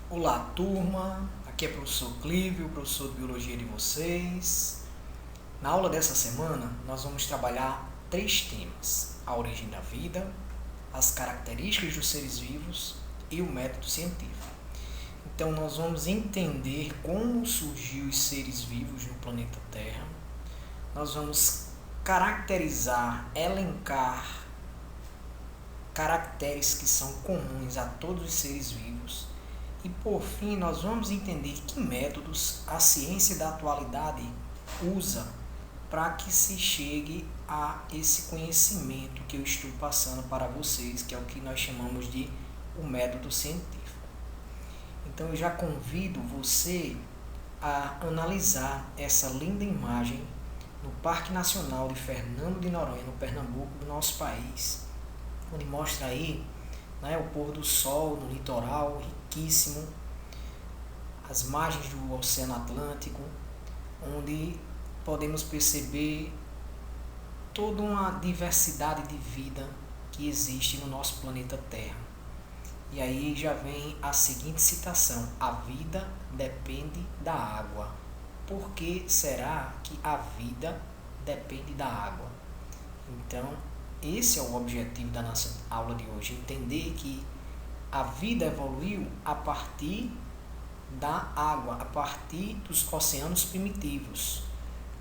Olá, turma. Aqui é o professor Clívio, professor de Biologia de vocês. Na aula dessa semana, nós vamos trabalhar 3 temas: a origem da vida, as características dos seres vivos e o método científico. Então, nós vamos entender como surgiu os seres vivos no planeta Terra. Nós vamos caracterizar, elencar caracteres que são comuns a todos os seres vivos. E por fim, nós vamos entender que métodos a ciência da atualidade usa para que se chegue a esse conhecimento que eu estou passando para vocês, que é o que nós chamamos de o método científico. Então eu já convido você a analisar essa linda imagem no Parque Nacional de Fernando de Noronha, no Pernambuco, do nosso país, onde mostra aí o pôr do sol no litoral riquíssimo, as margens do Oceano Atlântico, onde podemos perceber toda uma diversidade de vida que existe no nosso planeta Terra. E aí já vem a seguinte citação: a vida depende da água. Por que será que a vida depende da água? Então, esse é o objetivo da nossa aula de hoje, entender que a vida evoluiu a partir da água, a partir dos oceanos primitivos,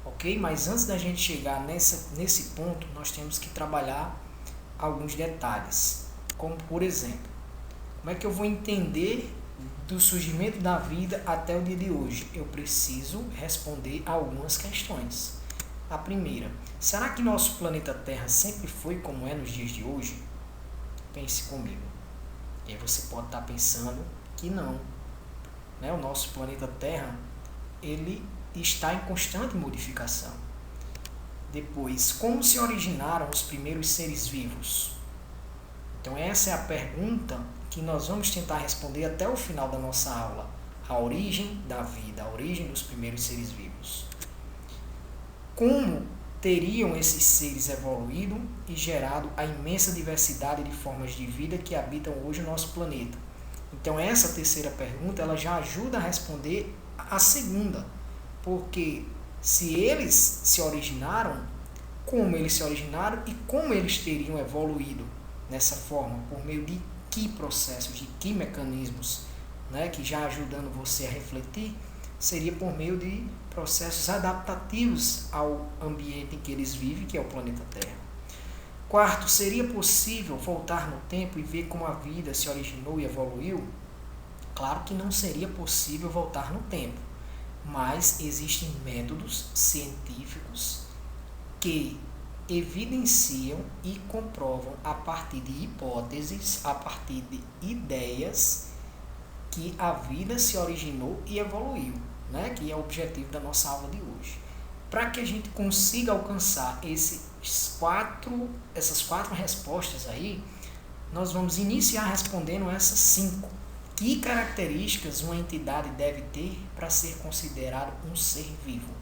ok? Mas antes da gente chegar nesse ponto, nós temos que trabalhar alguns detalhes, como por exemplo, como é que eu vou entender do surgimento da vida até o dia de hoje? Eu preciso responder a algumas questões. A primeira: será que nosso planeta Terra sempre foi como é nos dias de hoje? Pense comigo. E aí você pode estar pensando que não. O nosso planeta Terra, ele está em constante modificação. Depois, como se originaram os primeiros seres vivos? Então essa é a pergunta que nós vamos tentar responder até o final da nossa aula. A origem da vida, a origem dos primeiros seres vivos. Como teriam esses seres evoluído e gerado a imensa diversidade de formas de vida que habitam hoje o nosso planeta? Então essa terceira pergunta, ela já ajuda a responder a segunda, porque se eles se originaram, como eles se originaram e como eles teriam evoluído nessa forma, por meio de que processos, de que mecanismos, que já ajudando você a refletir, seria por meio de processos adaptativos ao ambiente em que eles vivem, que é o planeta Terra. Quarto, seria possível voltar no tempo e ver como a vida se originou e evoluiu? Claro que não seria possível voltar no tempo, mas existem métodos científicos que evidenciam e comprovam a partir de hipóteses, a partir de ideias, que a vida se originou e evoluiu, que é o objetivo da nossa aula de hoje. Para que a gente consiga alcançar essas quatro respostas aí, nós vamos iniciar respondendo essas 5. Que características uma entidade deve ter para ser considerado um ser vivo?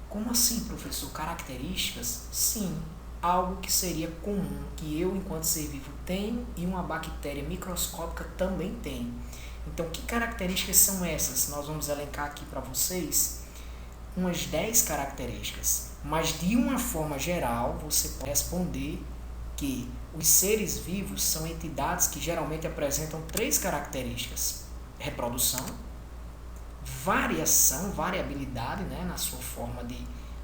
Como assim, professor? Características? Sim, algo que seria comum, que eu, enquanto ser vivo, tenho e uma bactéria microscópica também tem. Então, que características são essas? Nós vamos elencar aqui para vocês umas 10 características. Mas, de uma forma geral, você pode responder que os seres vivos são entidades que geralmente apresentam 3 características: reprodução, variabilidade, na sua forma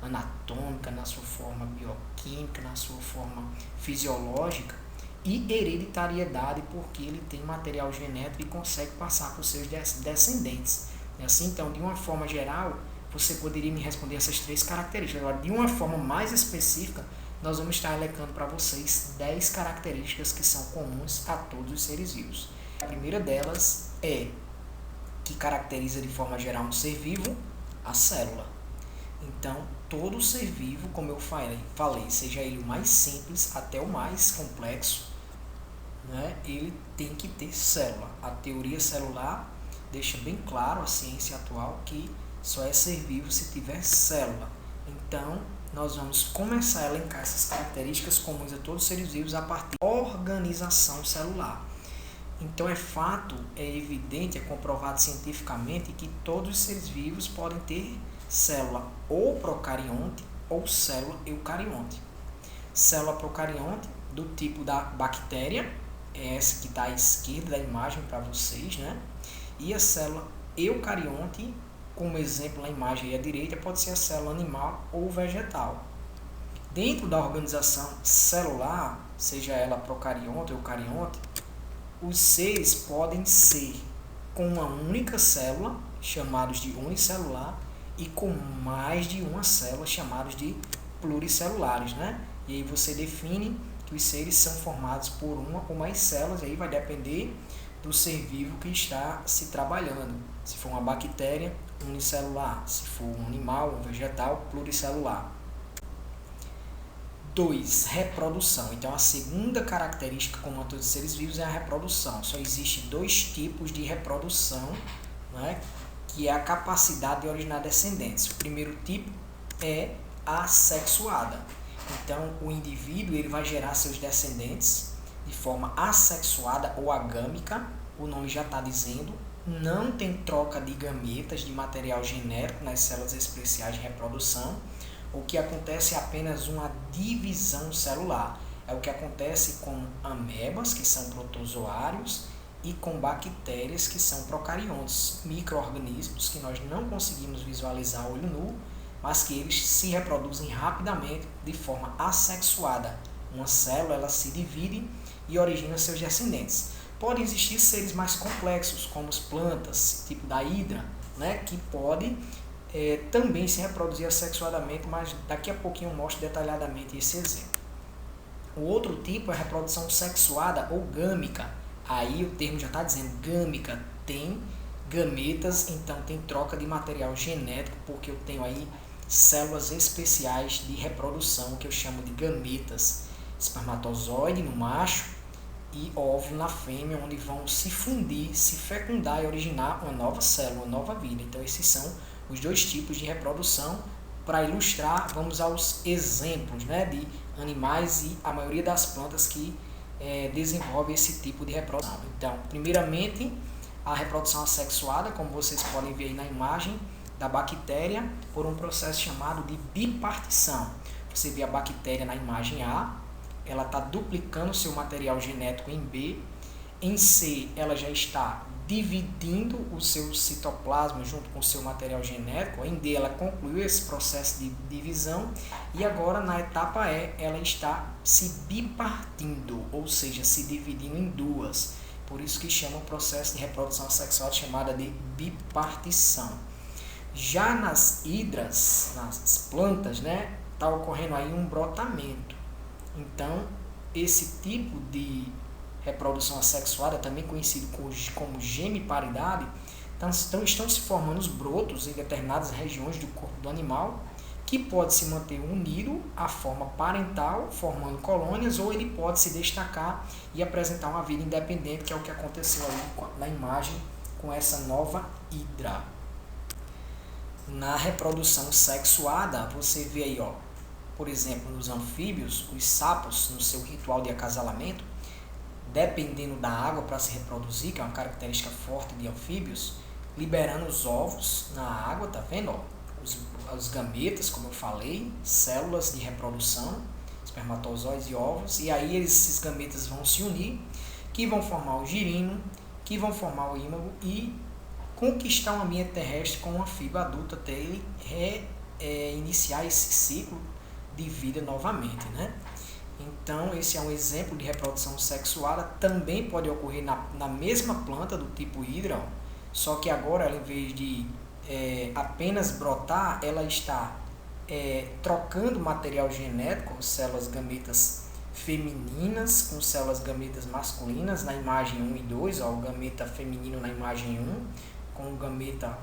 anatômica, na sua forma bioquímica, na sua forma fisiológica, e hereditariedade, porque ele tem material genético e consegue passar para os seus descendentes. Assim, então, de uma forma geral, você poderia me responder essas 3 características. Agora, de uma forma mais específica, nós vamos estar elencando para vocês 10 características que são comuns a todos os seres vivos. A primeira delas é que caracteriza de forma geral um ser vivo, a célula. Então, todo ser vivo, como eu falei, seja ele o mais simples até o mais complexo, ele tem que ter célula. A teoria celular deixa bem claro, a ciência atual, que só é ser vivo se tiver célula. Então, nós vamos começar a elencar essas características comuns a todos os seres vivos a partir da organização celular. Então é fato, é evidente, é comprovado cientificamente que todos os seres vivos podem ter célula ou procarionte ou célula eucarionte. Célula procarionte do tipo da bactéria, é essa que está à esquerda da imagem para vocês, né? E a célula eucarionte, como exemplo na imagem aí à direita, pode ser a célula animal ou vegetal. Dentro da organização celular, seja ela procarionte ou eucarionte, os seres podem ser com uma única célula, chamados de unicelular, e com mais de uma célula, chamados de pluricelulares, né? E aí você define que os seres são formados por uma ou mais células, e aí vai depender do ser vivo que está se trabalhando. Se for uma bactéria, unicelular. Se for um animal, um vegetal, pluricelular. 2. Reprodução. Então, a segunda característica comum a todos os seres vivos é a reprodução. Só existe 2 tipos de reprodução, né, que é a capacidade de originar descendentes. O primeiro tipo é assexuada. Então, o indivíduo ele vai gerar seus descendentes de forma assexuada ou agâmica. O nome já está dizendo. Não tem troca de gametas, de material genético nas células especiais de reprodução. O que acontece é apenas uma divisão celular. É o que acontece com amebas, que são protozoários, e com bactérias, que são procariontes, micro-organismos que nós não conseguimos visualizar a olho nu, mas que eles se reproduzem rapidamente de forma assexuada. Uma célula ela se divide e origina seus descendentes. Podem existir seres mais complexos, como as plantas, tipo da hidra, né, que podem também se reproduzir assexuadamente, mas daqui a pouquinho eu mostro detalhadamente esse exemplo. O outro tipo é a reprodução sexuada ou gâmica. Aí o termo já está dizendo gâmica, tem gametas, então tem troca de material genético, porque eu tenho aí células especiais de reprodução, que eu chamo de gametas. Espermatozoide no macho e óvulo na fêmea, onde vão se fundir, se fecundar e originar uma nova célula, uma nova vida. Então esses são os 2 tipos de reprodução. Para ilustrar, vamos aos exemplos, né, de animais e a maioria das plantas que desenvolve esse tipo de reprodução. Então, primeiramente, a reprodução assexuada, como vocês podem ver aí na imagem da bactéria, por um processo chamado de bipartição. Você vê a bactéria na imagem A, ela está duplicando seu material genético em B. Em C, ela já está dividindo o seu citoplasma junto com o seu material genético. Em D, ela concluiu esse processo de divisão. E agora, na etapa E, ela está se bipartindo, ou seja, se dividindo em 2. Por isso que chama o processo de reprodução assexuada chamada de bipartição. Já nas hidras, nas plantas, né, está ocorrendo aí um brotamento. Então, esse tipo de reprodução assexuada, também conhecido como gemiparidade, estão se formando os brotos em determinadas regiões do corpo do animal, que pode se manter unido à forma parental, formando colônias, ou ele pode se destacar e apresentar uma vida independente, que é o que aconteceu ali na imagem com essa nova hidra. Na reprodução sexuada, você vê aí, ó, por exemplo, nos anfíbios, os sapos, no seu ritual de acasalamento, dependendo da água para se reproduzir, que é uma característica forte de anfíbios, liberando os ovos na água, tá vendo? Ó? Os gametas, como eu falei, células de reprodução, espermatozoides e ovos, e aí esses gametas vão se unir, que vão formar o girino, que vão formar o ímago e conquistar o ambiente terrestre com um anfíbio adulto até ele iniciar esse ciclo de vida novamente, né? Então, esse é um exemplo de reprodução sexuada. Também pode ocorrer na mesma planta do tipo hidra, só que agora, ela, em vez de apenas brotar, ela está trocando material genético com células gametas femininas com células gametas masculinas na imagem 1 e 2, ó, o gameta feminino na imagem 1, com o gameta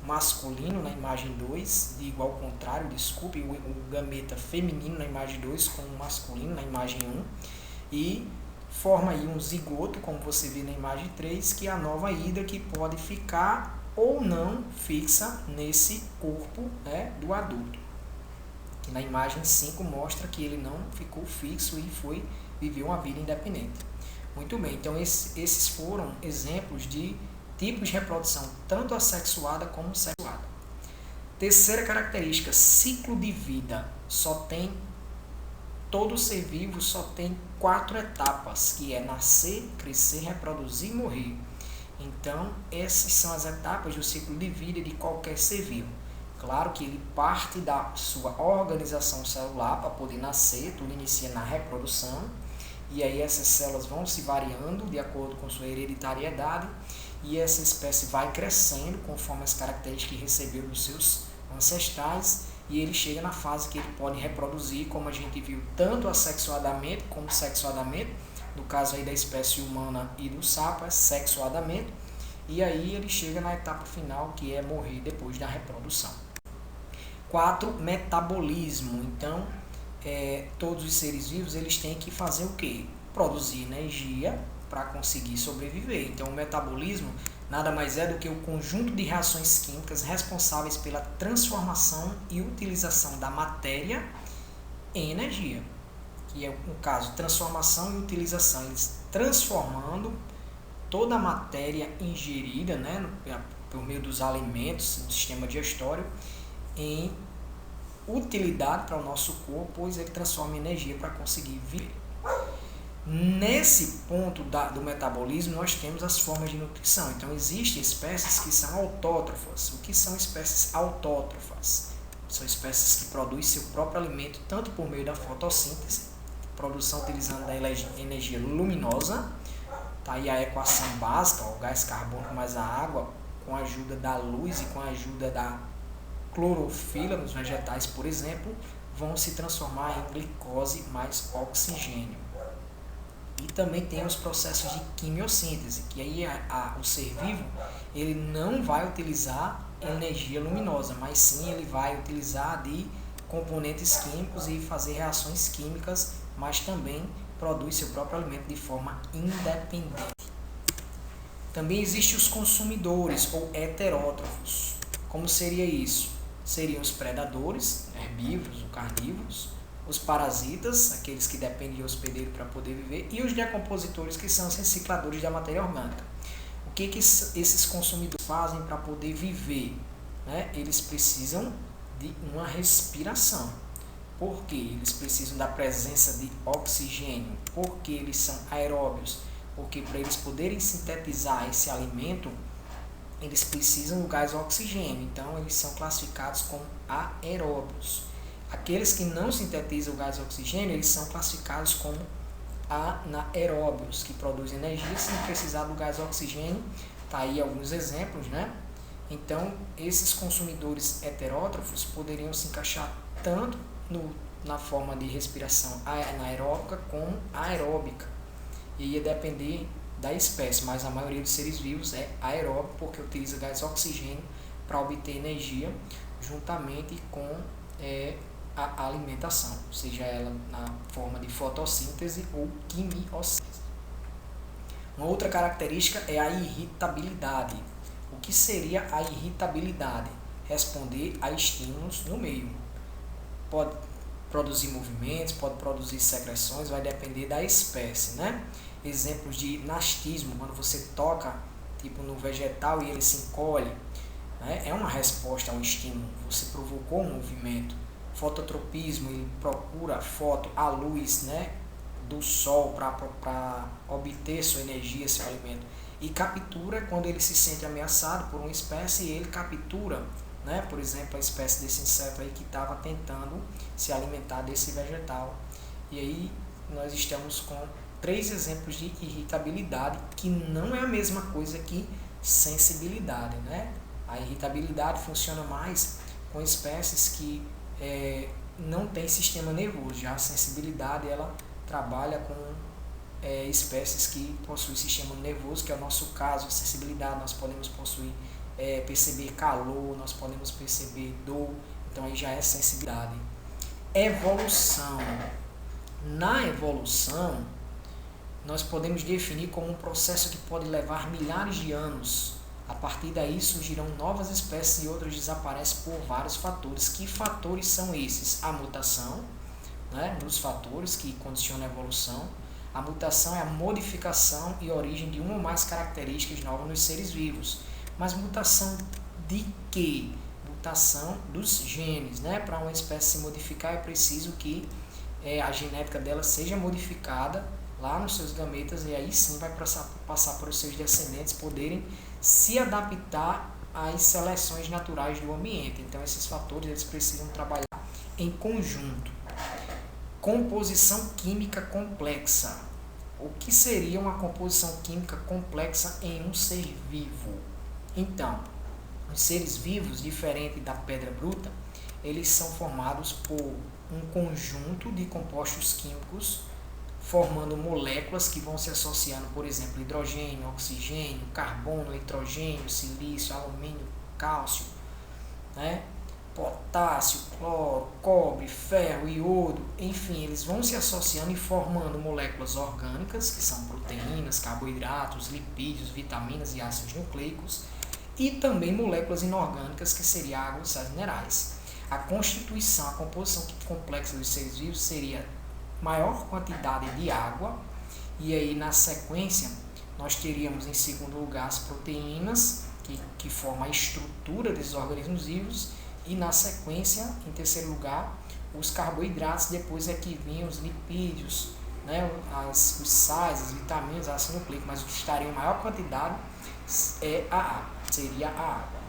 masculino na imagem 2, digo ao contrário, desculpe, o gameta feminino na imagem 2 com o masculino na imagem 1, e forma aí um zigoto, como você vê na imagem 3, que é a nova hidra, que pode ficar ou não fixa nesse corpo, né, do adulto. Que na imagem 5 mostra que ele não ficou fixo e viveu uma vida independente. Muito bem, então esses foram exemplos de tipos de reprodução, tanto assexuada como sexuada. Terceira característica, ciclo de vida. Todo ser vivo só tem 4 etapas, que é nascer, crescer, reproduzir e morrer. Então, essas são as etapas do ciclo de vida de qualquer ser vivo. Claro que ele parte da sua organização celular para poder nascer, tudo inicia na reprodução, e aí essas células vão se variando de acordo com sua hereditariedade, e essa espécie vai crescendo conforme as características que recebeu dos seus ancestrais, e ele chega na fase que ele pode reproduzir, como a gente viu, tanto assexuadamente como sexuadamente, no caso aí da espécie humana e do sapo, é sexuadamente, e aí ele chega na etapa final, que é morrer depois da reprodução. 4, metabolismo. Então, todos os seres vivos eles têm que fazer o quê? Produzir energia para conseguir sobreviver. Então, o metabolismo nada mais é do que o conjunto de reações químicas responsáveis pela transformação e utilização da matéria em energia, que é, no caso, transformação e utilização, eles transformando toda a matéria ingerida, né, por meio dos alimentos, do sistema digestório, em utilidade para o nosso corpo, pois ele transforma em energia para conseguir viver. Nesse ponto do metabolismo, nós temos as formas de nutrição. Então, existem espécies que são autótrofas. O que são espécies autótrofas? São espécies que produzem seu próprio alimento, tanto por meio da fotossíntese, produção utilizando da energia luminosa, tá aí a equação básica, o gás carbônico mais a água, com a ajuda da luz e com a ajuda da clorofila nos vegetais, por exemplo, vão se transformar em glicose mais oxigênio. E também tem os processos de quimiossíntese, que aí o ser vivo ele não vai utilizar energia luminosa, mas sim ele vai utilizar de componentes químicos e fazer reações químicas, mas também produz seu próprio alimento de forma independente. Também existem os consumidores ou heterótrofos. Como seria isso? Seriam os predadores, herbívoros ou carnívoros, os parasitas, aqueles que dependem de hospedeiro para poder viver, e os decompositores, que são os recicladores da matéria orgânica. O que esses consumidores fazem para poder viver? Eles precisam de uma respiração. Por quê? Eles precisam da presença de oxigênio. Porque eles são aeróbios. Porque para eles poderem sintetizar esse alimento, eles precisam do gás oxigênio. Então, eles são classificados como aeróbios. Aqueles que não sintetizam o gás oxigênio, eles são classificados como anaeróbios, que produzem energia sem precisar do gás oxigênio. Tá aí alguns exemplos, né? Então, esses consumidores heterótrofos poderiam se encaixar tanto na forma de respiração anaeróbica como aeróbica. E ia depender da espécie, mas a maioria dos seres vivos é aeróbico, porque utiliza gás oxigênio para obter energia, juntamente com a alimentação, seja ela na forma de fotossíntese ou quimiossíntese. Uma outra característica é a irritabilidade. O que seria a irritabilidade? Responder a estímulos no meio. Pode produzir movimentos, pode produzir secreções, vai depender da espécie, né? Exemplos de nastismo, quando você toca tipo no vegetal e ele se encolhe, né? É uma resposta ao estímulo, você provocou um movimento. Fototropismo, ele procura a luz, né, do sol para obter sua energia, seu alimento. E captura quando ele se sente ameaçado por uma espécie e ele captura, né, por exemplo, a espécie desse inseto aí que estava tentando se alimentar desse vegetal. E aí nós estamos com 3 exemplos de irritabilidade, que não é a mesma coisa que sensibilidade, né? A irritabilidade funciona mais com espécies que não tem sistema nervoso. Já a sensibilidade ela trabalha com espécies que possuem sistema nervoso, que é o nosso caso. A sensibilidade, nós podemos possuir, perceber calor, nós podemos perceber dor, então aí já é sensibilidade. Evolução. Na evolução, nós podemos definir como um processo que pode levar milhares de anos. A partir daí surgirão novas espécies e outras desaparecem por vários fatores. Que fatores são esses? A mutação, né, dos fatores que condicionam a evolução, A mutação é a modificação e origem de uma ou mais características novas nos seres vivos. Mas mutação de quê? Mutação dos genes, né? Para uma espécie se modificar é preciso que a genética dela seja modificada lá nos seus gametas, e aí sim vai passar para os seus descendentes poderem se adaptar às seleções naturais do ambiente. Então esses fatores eles precisam trabalhar em conjunto. Composição química complexa. O que seria uma composição química complexa em um ser vivo? Então, os seres vivos, diferente da pedra bruta, eles são formados por um conjunto de compostos químicos formando moléculas que vão se associando, por exemplo, hidrogênio, oxigênio, carbono, nitrogênio, silício, alumínio, cálcio, né? Potássio, cloro, cobre, ferro, iodo, enfim, eles vão se associando e formando moléculas orgânicas, que são proteínas, carboidratos, lipídios, vitaminas e ácidos nucleicos, e também moléculas inorgânicas, que seriam água e sais minerais. A constituição, a composição complexa dos seres vivos seria maior quantidade de água, e aí na sequência nós teríamos em segundo lugar as proteínas, que formam a estrutura desses organismos vivos, e na sequência, em terceiro lugar, os carboidratos, depois é que vinham os lipídios, né, os sais, as vitaminas, ácido nucleico, mas o que estaria em maior quantidade é a água, seria a água.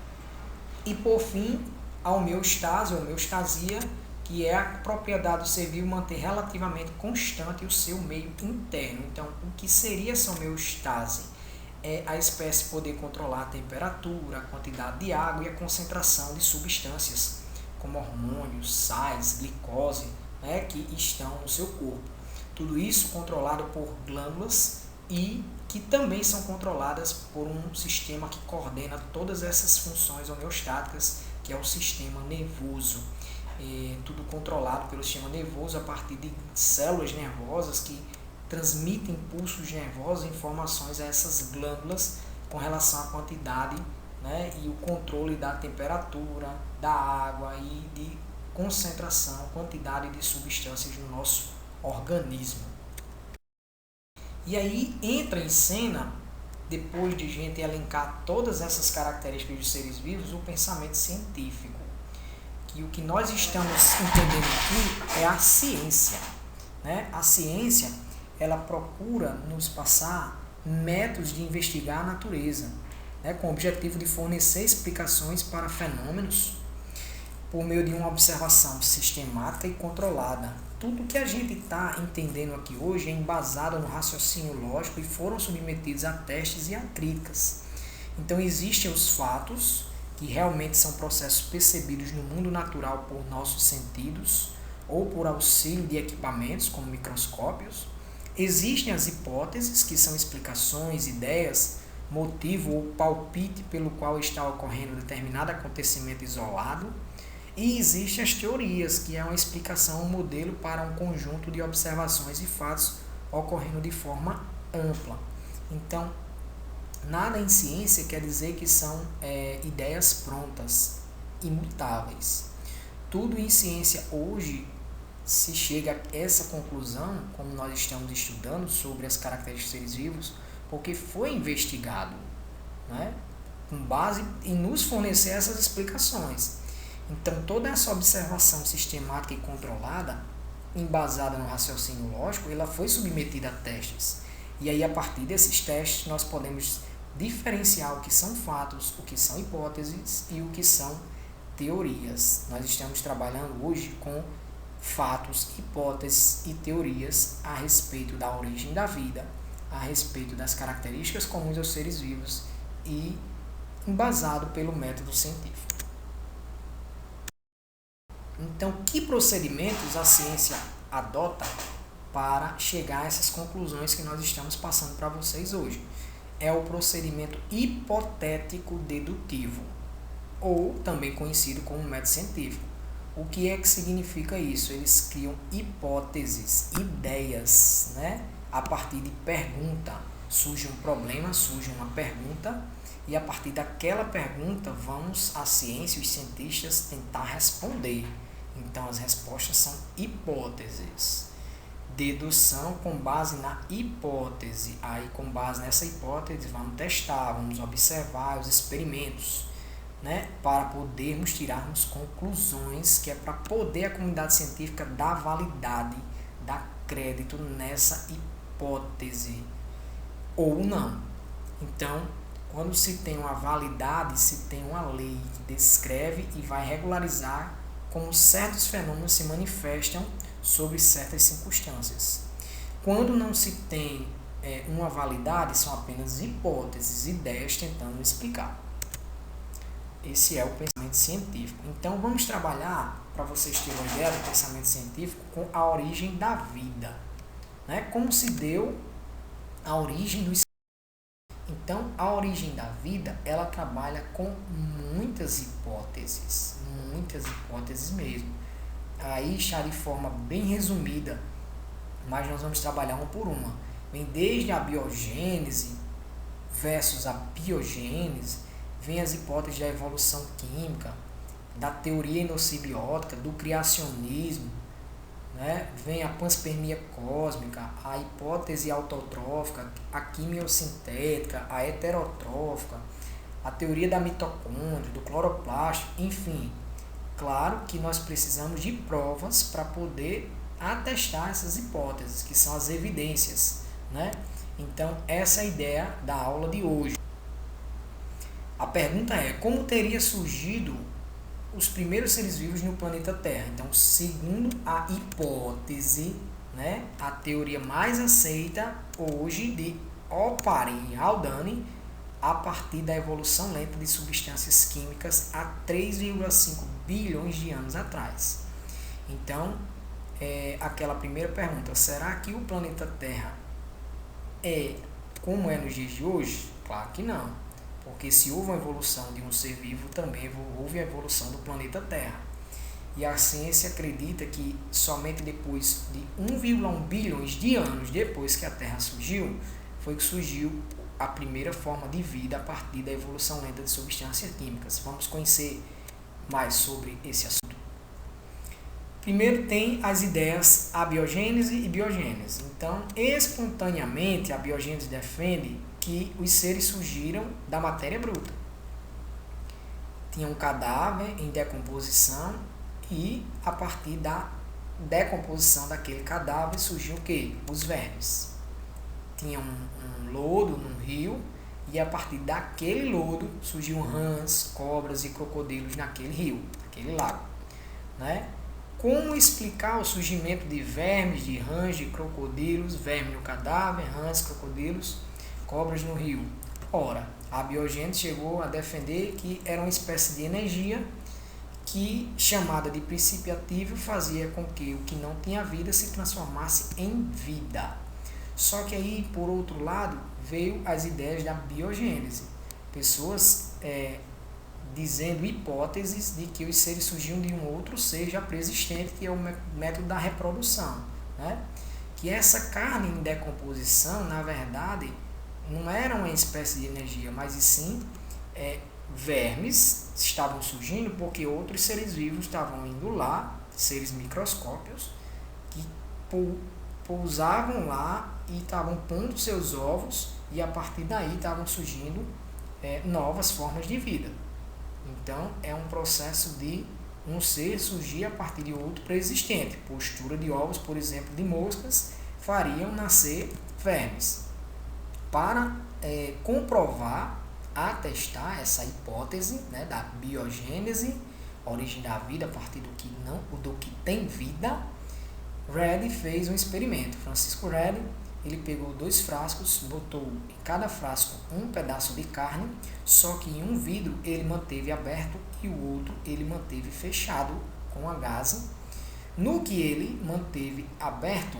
E por fim, a homeostase ou homeostasia, que é a propriedade do ser vivo manter relativamente constante o seu meio interno. Então, o que seria essa homeostase? É a espécie poder controlar a temperatura, a quantidade de água e a concentração de substâncias, como hormônios, sais, glicose, né, que estão no seu corpo. Tudo isso controlado por glândulas e que também são controladas por um sistema que coordena todas essas funções homeostáticas, que é o sistema nervoso. Tudo controlado pelo sistema nervoso a partir de células nervosas que transmitem impulsos nervosos e informações a essas glândulas com relação à quantidade, né, e o controle da temperatura, da água e de concentração, quantidade de substâncias no nosso organismo. E aí entra em cena, depois de a gente elencar todas essas características dos seres vivos, o pensamento científico. Que o que nós estamos entendendo aqui é a ciência, né? A ciência, ela procura nos passar métodos de investigar a natureza, né, com o objetivo de fornecer explicações para fenômenos por meio de uma observação sistemática e controlada. Tudo que a gente está entendendo aqui hoje é embasado no raciocínio lógico e foram submetidos a testes e a críticas. Então existem os fatos, que realmente são processos percebidos no mundo natural por nossos sentidos ou por auxílio de equipamentos como microscópios. Existem as hipóteses, que são explicações, ideias, motivo ou palpite pelo qual está ocorrendo determinado acontecimento isolado. E existem as teorias, que é uma explicação, um modelo para um conjunto de observações e fatos ocorrendo de forma ampla. Então, nada em ciência quer dizer que são ideias prontas, imutáveis. Tudo em ciência hoje se chega a essa conclusão, como nós estamos estudando sobre as características dos seres vivos, porque foi investigado, né, com base em nos fornecer essas explicações. Então, toda essa observação sistemática e controlada, embasada no raciocínio lógico, ela foi submetida a testes. E aí, a partir desses testes, nós podemos diferenciar o que são fatos, o que são hipóteses e o que são teorias. Nós estamos trabalhando hoje com fatos, hipóteses e teorias a respeito da origem da vida, a respeito das características comuns aos seres vivos e embasado pelo método científico. Então, que procedimentos a ciência adota para chegar a essas conclusões que nós estamos passando para vocês hoje? É o procedimento hipotético dedutivo, ou também conhecido como método científico. O que é que significa isso? Eles criam hipóteses, ideias, né? A partir de pergunta. Surge um problema, surge uma pergunta, e a partir daquela pergunta vamos, a ciência, os cientistas, tentar responder. Então as respostas são hipóteses. Dedução com base na hipótese. Aí, com base nessa hipótese, vamos testar, vamos observar os experimentos, né, para podermos tirarmos conclusões, que é para poder a comunidade científica dar validade, dar crédito nessa hipótese ou não. Então, quando se tem uma validade, se tem uma lei que descreve e vai regularizar como certos fenômenos se manifestam sobre certas circunstâncias. Quando não se tem uma validade, são apenas hipóteses, ideias tentando explicar. Esse é o pensamento científico. Então, vamos trabalhar, para vocês terem uma ideia do pensamento científico, com a origem da vida, né? Como se deu a origem do. Então, a origem da vida, ela trabalha com muitas hipóteses mesmo. Aí está de forma bem resumida, mas nós vamos trabalhar uma por uma. Vem desde a biogênese versus a biogênese, vem as hipóteses da evolução química, da teoria inocebiótica, do criacionismo, né? Vem a panspermia cósmica, a hipótese autotrófica, a quimiosintética, a heterotrófica, a teoria da mitocôndria, do cloroplasto, enfim. Claro que nós precisamos de provas para poder atestar essas hipóteses, que são as evidências, né? Então, essa é a ideia da aula de hoje. A pergunta é, como teria surgido os primeiros seres vivos no planeta Terra? Então, segundo a hipótese, né, a teoria mais aceita hoje de Oparin e Haldane, a partir da evolução lenta de substâncias químicas há 3,5 bilhões de anos atrás. Então, aquela primeira pergunta, será que o planeta Terra é como é nos dias de hoje? Claro que não, porque se houve uma evolução de um ser vivo, também houve a evolução do planeta Terra. E a ciência acredita que somente depois de 1,1 bilhões de anos depois que a Terra surgiu, foi que surgiu a primeira forma de vida a partir da evolução lenta de substâncias químicas. Vamos conhecer mais sobre esse assunto. Primeiro tem as ideias abiogênese e biogênese. Então, espontaneamente, a biogênese defende que os seres surgiram da matéria bruta. Tinha um cadáver em decomposição e, a partir da decomposição daquele cadáver, surgiu o quê? Os vermes. Tinha um lodo num rio e, a partir daquele lodo, surgiam rãs, cobras e crocodilos naquele rio, naquele lago, né? Como explicar o surgimento de vermes, de rãs, de crocodilos, vermes no cadáver, rãs, crocodilos, cobras no rio? Ora, a biogênese chegou a defender que era uma espécie de energia que, chamada de princípio ativo, fazia com que o que não tinha vida se transformasse em vida. Só que aí, por outro lado, veio as ideias da biogênese. Pessoas dizendo hipóteses de que os seres surgiam de um outro ser já pré-existente, que é o método da reprodução, né? Que essa carne em decomposição, na verdade, não era uma espécie de energia, mas e sim vermes estavam surgindo porque outros seres vivos estavam indo lá, seres microscópicos, que pousavam lá e estavam pondo seus ovos, e a partir daí estavam surgindo novas formas de vida. Então, é um processo de um ser surgir a partir de outro pré-existente. Postura de ovos, por exemplo, de moscas, fariam nascer vermes. Para comprovar, atestar essa hipótese, né, da biogênese, a origem da vida a partir do que tem vida, Redi fez um experimento. Francisco Redi, ele pegou 2 frascos, botou em cada frasco um pedaço de carne, só que em um vidro ele manteve aberto e o outro ele manteve fechado com a gase. No que ele manteve aberto,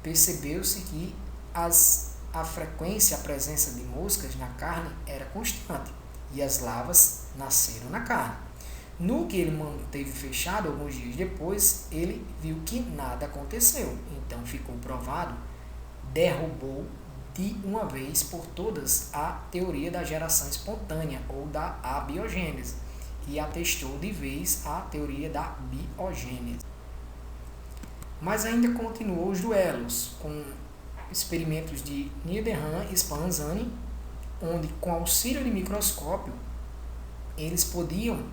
percebeu-se que a frequência, a presença de moscas na carne era constante e as larvas nasceram na carne. No que ele manteve fechado, alguns dias depois, ele viu que nada aconteceu. Então ficou provado, derrubou de uma vez por todas a teoria da geração espontânea ou da abiogênese e atestou de vez a teoria da biogênese. Mas ainda continuou os duelos, com experimentos de Niederhan e Spallanzani, onde com auxílio de microscópio eles podiam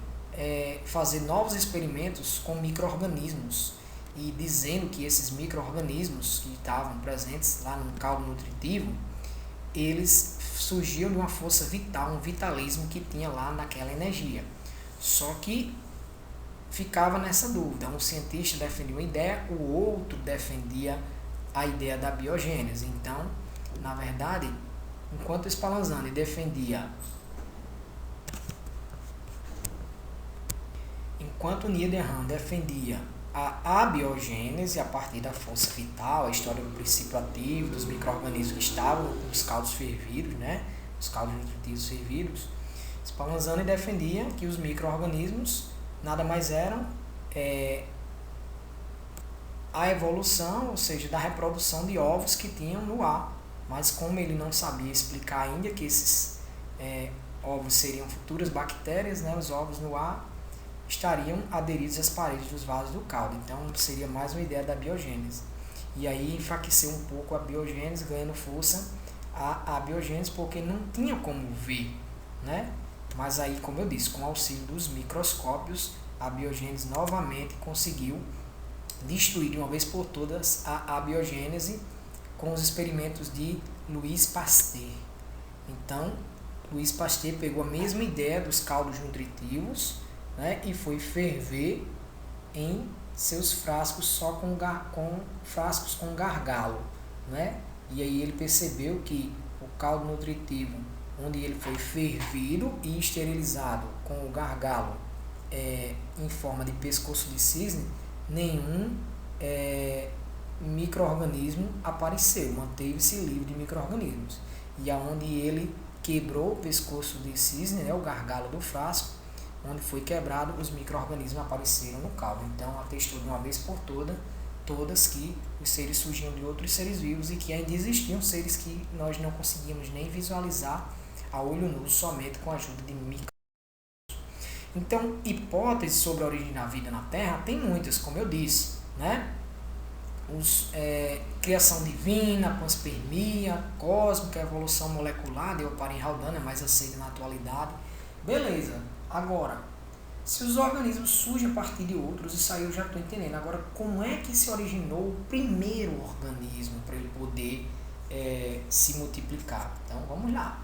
fazer novos experimentos com micro-organismos e dizendo que esses micro-organismos que estavam presentes lá no caldo nutritivo, eles surgiam de uma força vital, um vitalismo que tinha lá naquela energia. Só que ficava nessa dúvida, um cientista defendia uma ideia, o outro defendia a ideia da biogênese. Então, na verdade, enquanto Spallanzani enquanto Niederhan defendia a abiogênese a partir da força vital, a história do princípio ativo, dos micro-organismos que estavam nos caldos fervidos, né? Os caldos nutritivos fervidos, Spallanzani defendia que os micro-organismos nada mais eram a evolução, ou seja, da reprodução de ovos que tinham no ar. Mas como ele não sabia explicar ainda que esses ovos seriam futuras bactérias, né? Os ovos no ar estariam aderidos às paredes dos vasos do caldo. Então seria mais uma ideia da biogênese. E aí enfraqueceu um pouco a biogênese, ganhando força a biogênese, porque não tinha como ver, né? Mas aí, como eu disse, com o auxílio dos microscópios, a biogênese novamente conseguiu destruir de uma vez por todas a abiogênese com os experimentos de Louis Pasteur. Então, Louis Pasteur pegou a mesma ideia dos caldos nutritivos, né, e foi ferver em seus frascos só com frascos com gargalo, né? E aí ele percebeu que o caldo nutritivo, onde ele foi fervido e esterilizado com o gargalo em forma de pescoço de cisne, nenhum micro-organismo apareceu, manteve-se livre de micro-organismos. E aonde ele quebrou o pescoço de cisne, né, o gargalo do frasco, onde foi quebrado, os micro-organismos apareceram no caldo. Então atestou de uma vez por todas que os seres surgiam de outros seres vivos e que ainda existiam seres que nós não conseguimos nem visualizar a olho nu, somente com a ajuda de micro. Então, hipóteses sobre a origem da vida na Terra tem muitas, como eu disse, né? Criação divina, panspermia, cósmica, evolução molecular, de Oparin-Haldane, é mais aceita na atualidade. Beleza. Agora, se os organismos surgem a partir de outros, isso aí eu já estou entendendo. Agora, como é que se originou o primeiro organismo para ele poder se multiplicar? Então, vamos lá.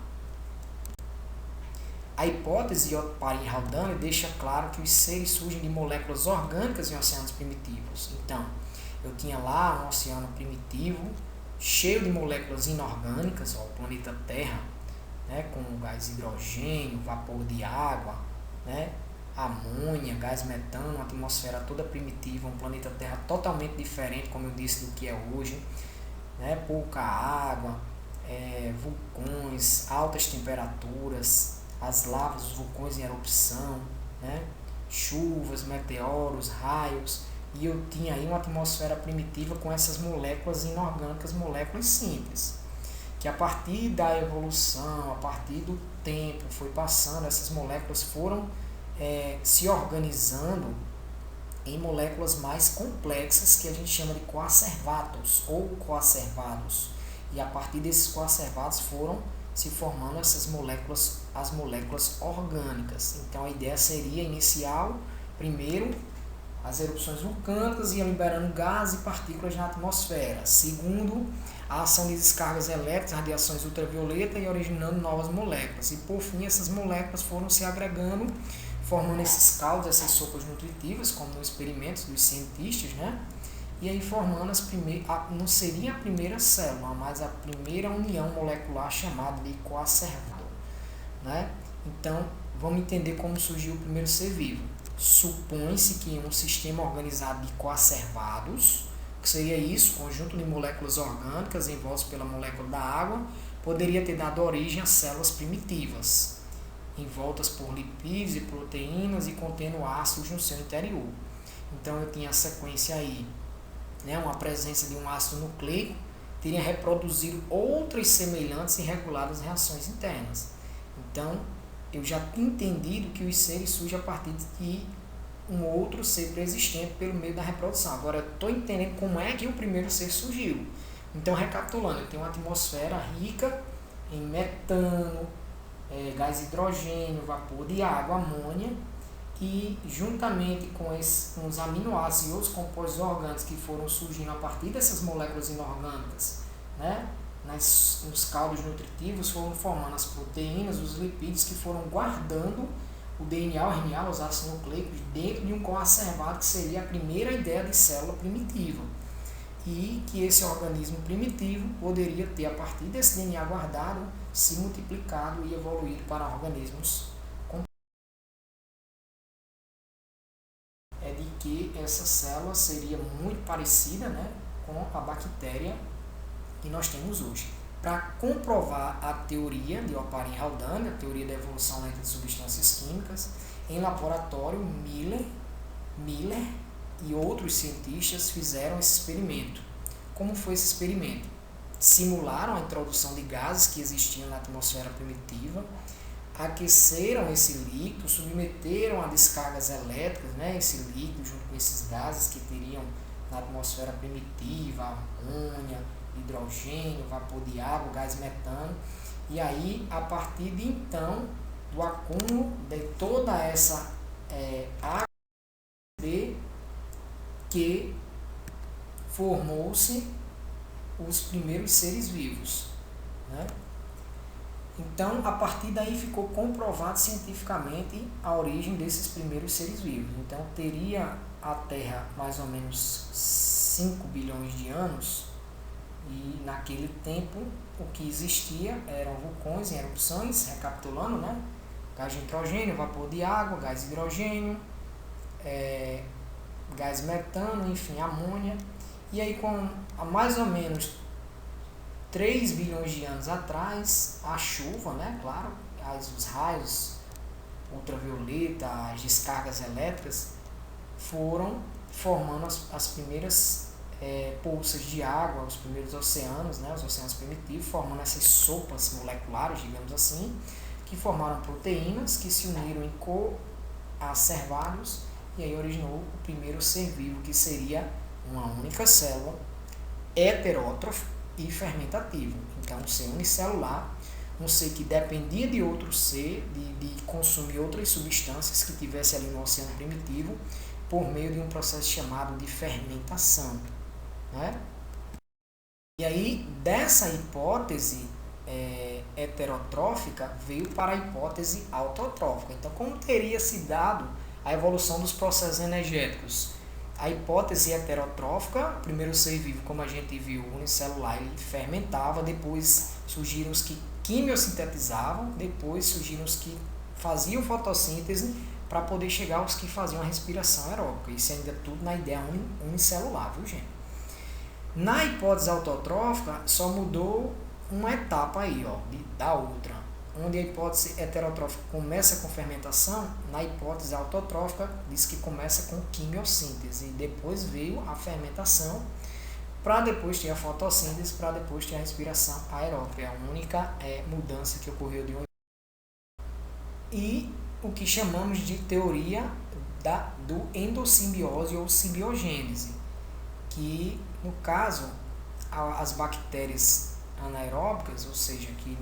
A hipótese de Oparin-Haldane deixa claro que os seres surgem de moléculas orgânicas em oceanos primitivos. Então, eu tinha lá um oceano primitivo, cheio de moléculas inorgânicas, o planeta Terra, né, com gás hidrogênio, vapor de água, né, amônia, gás metano, uma atmosfera toda primitiva, um planeta Terra totalmente diferente, como eu disse, do que é hoje, né, pouca água, vulcões, altas temperaturas, as lavas dos vulcões em erupção, né, chuvas, meteoros, raios, e eu tinha aí uma atmosfera primitiva com essas moléculas inorgânicas, moléculas simples, que a partir da evolução, a partir do tempo, foi passando, essas moléculas foram se organizando em moléculas mais complexas, que a gente chama de coacervatos ou coacervados, e a partir desses coacervados foram se formando essas moléculas, as moléculas orgânicas. Então a ideia seria inicial, primeiro, as erupções vulcânicas iam liberando gás e partículas na atmosfera. Segundo, a ação de descargas elétricas, radiações ultravioletas e originando novas moléculas. E por fim, essas moléculas foram se agregando, formando esses caldos, essas sopas nutritivas, como nos experimentos dos cientistas, né? E aí formando não seria a primeira célula, mas a primeira união molecular chamada de coacervado, né? Então, vamos entender como surgiu o primeiro ser vivo. Supõe-se que um sistema organizado de coacervados, que seria isso, conjunto de moléculas orgânicas envoltas pela molécula da água, poderia ter dado origem a células primitivas, envoltas por lipídios e proteínas e contendo ácidos no seu interior. Então eu tinha a sequência aí, né, uma presença de um ácido nucleico, teria reproduzido outras semelhantes e reguladas reações internas. Então eu já tinha entendido que os seres surgem a partir de um outro ser preexistente pelo meio da reprodução. Agora, eu estou entendendo como é que o primeiro ser surgiu. Então, recapitulando, eu tenho uma atmosfera rica em metano, gás hidrogênio, vapor de água, amônia, e juntamente com os aminoácidos e outros compostos orgânicos que foram surgindo a partir dessas moléculas inorgânicas, né, nos caldos nutritivos, foram formando as proteínas, os lipídios que foram guardando o DNA, o RNA, os ácidos nucleicos dentro de um coacervado, que seria a primeira ideia de célula primitiva. E que esse organismo primitivo poderia ter, a partir desse DNA guardado, se multiplicado e evoluído para organismos complexos. É de que essa célula seria muito parecida, né, com a bactéria que nós temos hoje. Para comprovar a teoria de Oparin-Haldane, a teoria da evolução lenta de substâncias químicas, em laboratório, Miller e outros cientistas fizeram esse experimento. Como foi esse experimento? Simularam a introdução de gases que existiam na atmosfera primitiva, aqueceram esse líquido, submeteram a descargas elétricas, né, esse líquido junto com esses gases que teriam na atmosfera primitiva, amônia, hidrogênio, vapor de água, gás metano, e aí, a partir de então, do acúmulo de toda essa água, que formou-se os primeiros seres vivos, né? Então, a partir daí ficou comprovado cientificamente a origem desses primeiros seres vivos. Então, teria a Terra mais ou menos 5 bilhões de anos, e naquele tempo o que existia eram vulcões em erupções, recapitulando, né? Gás de nitrogênio, vapor de água, gás hidrogênio, gás metano, enfim, amônia. E aí, com mais ou menos 3 bilhões de anos atrás, a chuva, né, claro, os raios ultravioleta, as descargas elétricas foram formando as primeiras poças de água, os primeiros oceanos, né, os oceanos primitivos, formando essas sopas moleculares, digamos assim, que formaram proteínas que se uniram em coacervados, e aí originou o primeiro ser vivo, que seria uma única célula, heterótrofa e fermentativo. Então, um ser unicelular, um ser que dependia de outro ser, de consumir outras substâncias que tivesse ali no oceano primitivo, por meio de um processo chamado de fermentação, né? E aí, dessa hipótese heterotrófica, veio para a hipótese autotrófica. Então, como teria se dado a evolução dos processos energéticos? A hipótese heterotrófica, o primeiro ser vivo, como a gente viu, unicelular, ele fermentava, depois surgiram os que quimiosintetizavam, depois surgiram os que faziam fotossíntese, para poder chegar aos que faziam a respiração aeróbica. Isso ainda tudo na ideia unicelular, viu, gente? Na hipótese autotrófica, só mudou uma etapa aí, ó, da outra. Onde a hipótese heterotrófica começa com fermentação, na hipótese autotrófica diz que começa com quimiossíntese, e depois veio a fermentação, para depois ter a fotossíntese, para depois ter a respiração aeróbica. É a única mudança que ocorreu de um. E o que chamamos de teoria do endossimbiose ou simbiogênese, que no caso as bactérias anaeróbicas, ou seja, que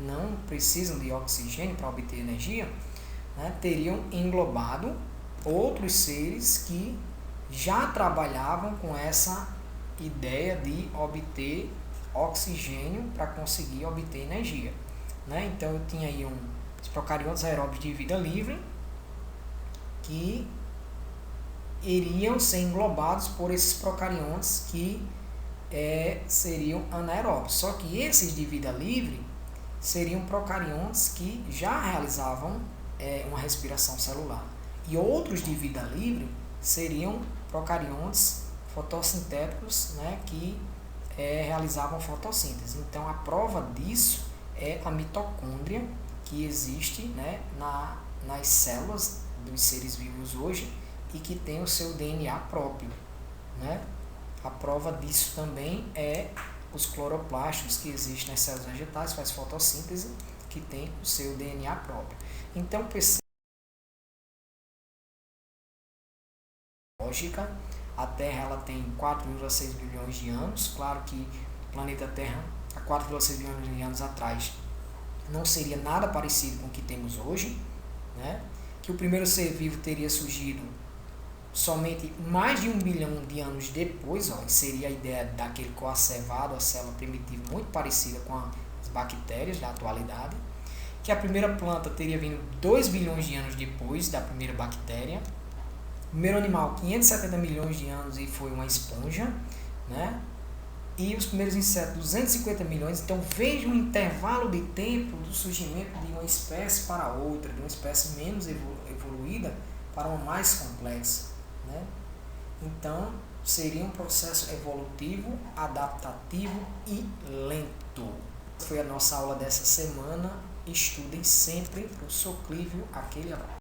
não precisam de oxigênio para obter energia, né, teriam englobado outros seres que já trabalhavam com essa ideia de obter oxigênio para conseguir obter energia, né? Então eu tinha aí os procariotas aeróbicos de vida livre, que iriam ser englobados por esses procariontes que seriam anaeróbicos. Só que esses de vida livre seriam procariontes que já realizavam uma respiração celular. E outros de vida livre seriam procariontes fotossintéticos, né, que realizavam fotossíntese. Então, a prova disso é a mitocôndria, que existe, né, nas células dos seres vivos hoje e que tem o seu DNA próprio, né? A prova disso também é os cloroplastos que existem nas células vegetais, faz fotossíntese, que tem o seu DNA próprio. Então, geológica. A Terra ela tem 4,6 bilhões de anos. Claro que o planeta Terra, há 4,6 bilhões de anos atrás, não seria nada parecido com o que temos hoje, né? Que o primeiro ser vivo teria surgido somente mais de 1 bilhão de anos depois, seria a ideia daquele coacervado, a célula primitiva muito parecida com as bactérias da atualidade, que a primeira planta teria vindo 2 bilhões de anos depois da primeira bactéria, o primeiro animal 570 milhões de anos e foi uma esponja, né? E os primeiros insetos 250 milhões. Então veja um intervalo de tempo do surgimento de uma espécie para outra, de uma espécie menos evoluída para uma mais complexa, né? Então seria um processo evolutivo, adaptativo e lento. Foi a nossa aula dessa semana. Estudem sempre, professor Clívio, aquele abraço.